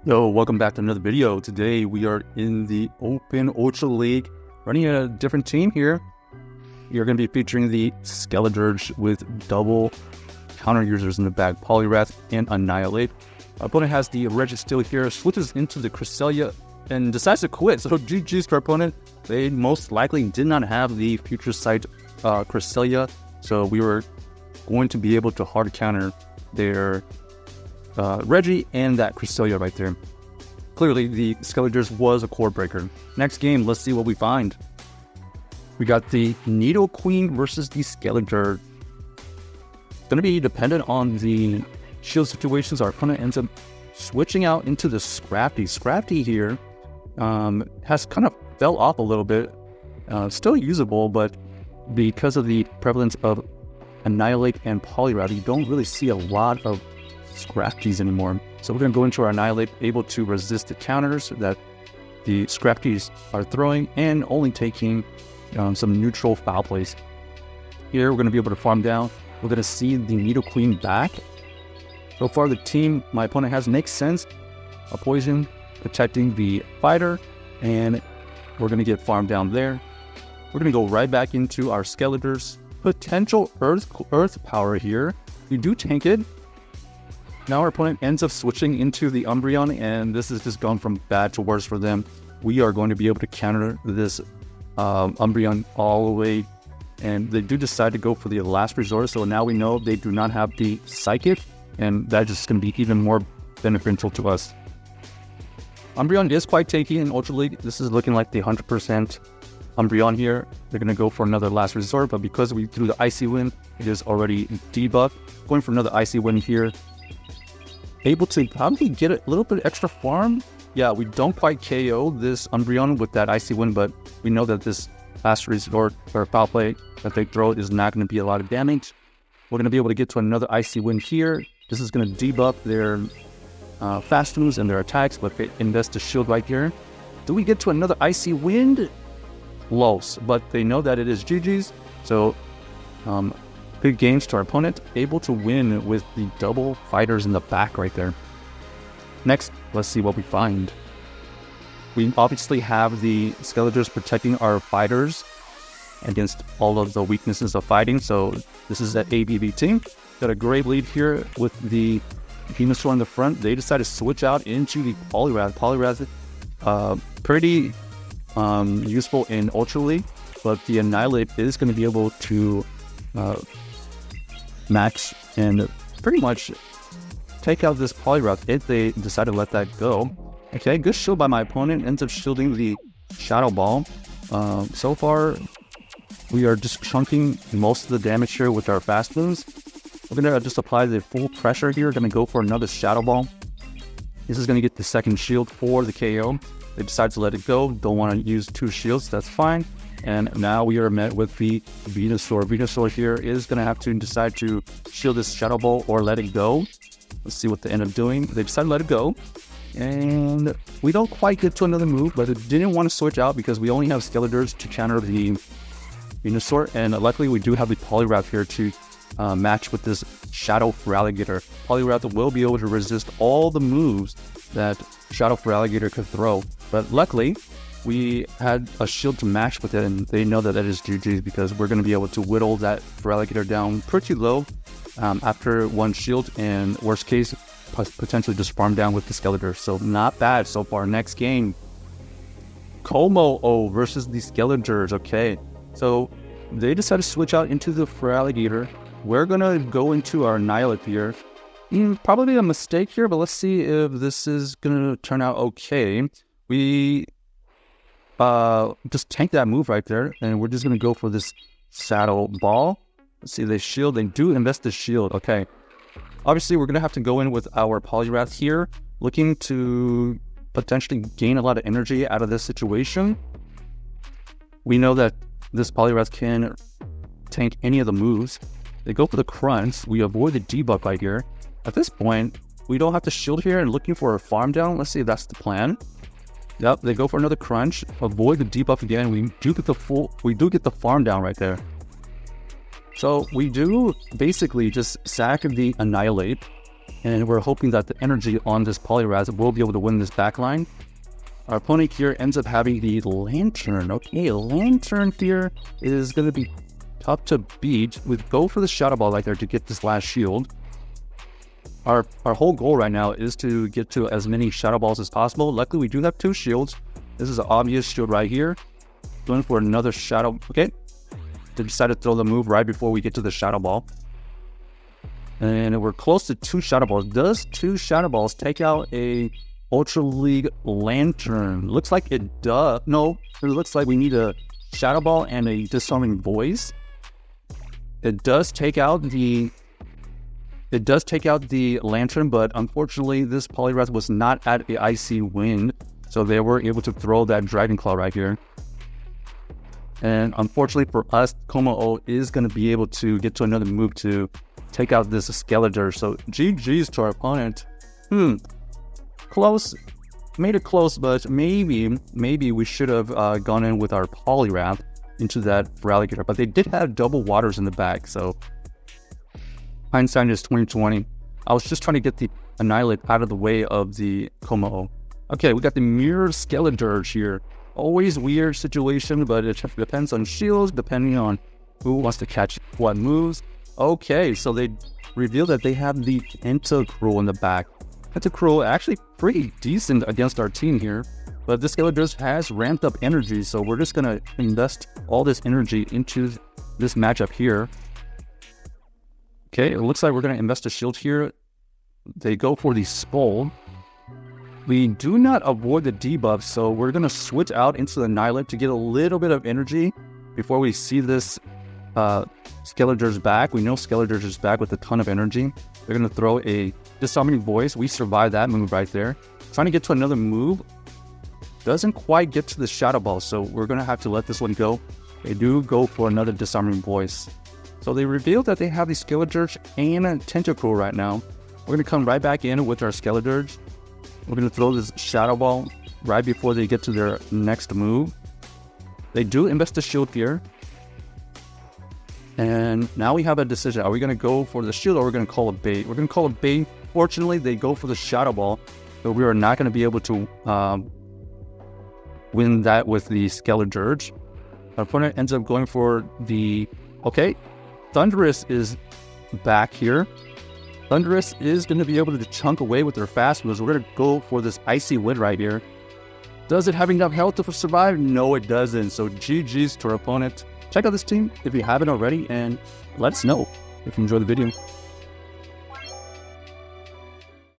Yo, welcome back to another video. Today we are in the Open Ultra League, running a different team here. You're going to be featuring the Skeledirge with double counter users in the bag, Poliwrath and Annihilape. Our opponent has the Registeel here, switches into the Cresselia and decides to quit. So GG's to our opponent. They most likely did not have the Future Sight Cresselia, so we were going to be able to hard counter their Reggie and that Cresselia right there. Clearly, the Skeledirge was a core breaker. Next game, let's see what we find. We got the Nidoqueen versus the Skeledirge. Going to be dependent on the shield situations. Our opponent ends up switching out into the Scrafty. Scrafty here has kind of fell off a little bit. Still usable, but because of the prevalence of Annihilape and Poliwrath, you don't really see a lot of Scrafties anymore. So we're going to go into our Annihilape, able to resist the counters that the Scrafties are throwing and only taking some neutral foul plays. Here we're going to be able to farm down. We're going to see the Nidoqueen back. So far the team my opponent has makes sense. A poison protecting the fighter, and we're going to get farmed down there. We're going to go right back into our Skeledirge. Potential earth power here. We do tank it. Now our opponent ends up switching into the Umbreon, and this has just gone from bad to worse for them. We are going to be able to counter this Umbreon all the way, and they do decide to go for the last resort, so now we know they do not have the Psychic, and that's just going to be even more beneficial to us. Umbreon is quite tanky in Ultra League. This is looking like the 100% Umbreon here. They're going to go for another last resort, but because we threw the Icy Wind, it is already debuffed. Going for another Icy Wind here. Able to probably get a little bit extra farm. Yeah, we don't quite KO this Umbreon with that Icy Wind, but we know that this last resort or foul play that they throw is not going to be a lot of damage. We're going to be able to get to another Icy Wind here. This is going to debuff their fast moves and their attacks, but they invest the shield right here. Do we get to another Icy Wind? Close, but they know that it is GG's, so big gains to our opponent, able to win with the double fighters in the back right there. Next, let's see what we find. We obviously have the Skeledirge protecting our fighters against all of the weaknesses of fighting, so this is an ABB team. Got a great lead here with the Venusaur in the front. They decide to switch out into the Poliwrath. Poliwrath, pretty useful in Ultra League, but the Annihilape is going to be able to match and pretty much take out this Poliwrath if they decide to let that go. Okay, good shield by my opponent. Ends up shielding the Shadow Ball. So far, we are just chunking most of the damage here with our fast moves. We're going to just apply the full pressure here. Going to go for another Shadow Ball. This is going to get the second shield for the KO. They decide to let it go. Don't want to use two shields. That's fine. And now we are met with the Venusaur. Venusaur here is going to have to decide to shield this Shadow Ball or let it go. Let's see what they end up doing. They decide to let it go. And we don't quite get to another move, but it didn't want to switch out because we only have Skeledirge to counter the Venusaur. And luckily we do have the Poliwrath here to match with this Shadow Feraligator. Poliwrath will be able to resist all the moves that Shadow Feraligator could throw. But luckily, we had a shield to match with it, and they know that that is GG's because we're going to be able to whittle that Feraligator down pretty low after one shield, and worst case, potentially just farm down with the Skeledirge. So not bad so far. Next game, Como versus the Skeledirge. Okay, so they decided to switch out into the Feraligator. We're going to go into our Annihilape here. Probably a mistake here, but let's see if this is going to turn out okay. We just tank that move right there, and we're just going to go for this Shadow Ball. Let's see, they shield. They do invest the shield. Okay. Obviously, we're going to have to go in with our Poliwrath here, looking to potentially gain a lot of energy out of this situation. We know that this Poliwrath can tank any of the moves. They go for the Crunch. We avoid the debuff right here. At this point, we don't have to shield here and looking for a farm down. Let's see if that's the plan. Yep, they go for another Crunch. Avoid the debuff again. We do get the farm down right there. So we do basically just sack the Annihilape And we're hoping that the energy on this Poliwrath will be able to win this backline. Our opponent here ends up having the Lantern. Okay, Lantern here is going to be tough to beat. We go for the Shadow Ball right there to get this last shield. Our whole goal right now is to get to as many Shadow Balls as possible. Luckily, we do have 2 shields. This is an obvious shield right here. Going for another Shadow. Okay. They decided to throw the move right before we get to the Shadow Ball. And we're close to 2 Shadow Balls. Does 2 Shadow Balls take out a Ultra League Lantern? Looks like it does. No, it looks like we need a Shadow Ball and a Disarming Voice. It does take out the Lantern, but unfortunately this Poliwrath was not at the Icy Wind, so they were able to throw that Dragon Claw right here. And unfortunately for us, Como-O is going to be able to get to another move to take out this Skeledirge. So GG's to our opponent. Close. Made it close, but maybe we should have gone in with our Poliwrath into that Feraligator. But they did have double waters in the back, so hindsight is 2020. I was just trying to get the Annihilape out of the way of the Como-O. Okay, we got the Mirror Skeledirge here. Always weird situation, but it depends on shields, depending on who wants to catch what moves. Okay, so they revealed that they have the Tentacruel in the back. Tentacruel actually pretty decent against our team here, but this Skeledirge has ramped up energy, so we're just going to invest all this energy into this matchup here. Okay, it looks like we're going to invest a shield here. They go for the Skull. We do not avoid the debuff, so we're going to switch out into the Annihilape to get a little bit of energy before we see this Skeledirge back. We know Skeledirge is back with a ton of energy. They're going to throw a Disarming Voice. We survived that move right there. Trying to get to another move. Doesn't quite get to the Shadow Ball, so we're going to have to let this one go. They do go for another Disarming Voice. So they revealed that they have the Skeledirge and Tentacruel right now. We're going to come right back in with our Skeledirge. We're going to throw this Shadow Ball right before they get to their next move. They do invest a shield here. And now we have a decision. Are we going to go for the shield or are we going to call a bait? We're going to call a bait. Fortunately, they go for the Shadow Ball. But we are not going to be able to win that with the Skeledirge. Our opponent ends up going for the... Okay, Thundurus is back here. Thundurus is going to be able to chunk away with their fast moves. We're going to go for this Icy Wind right here. Does it have enough health to survive? No, it doesn't. So GG's to our opponent. Check out this team if you haven't already, and let us know if you enjoyed the video.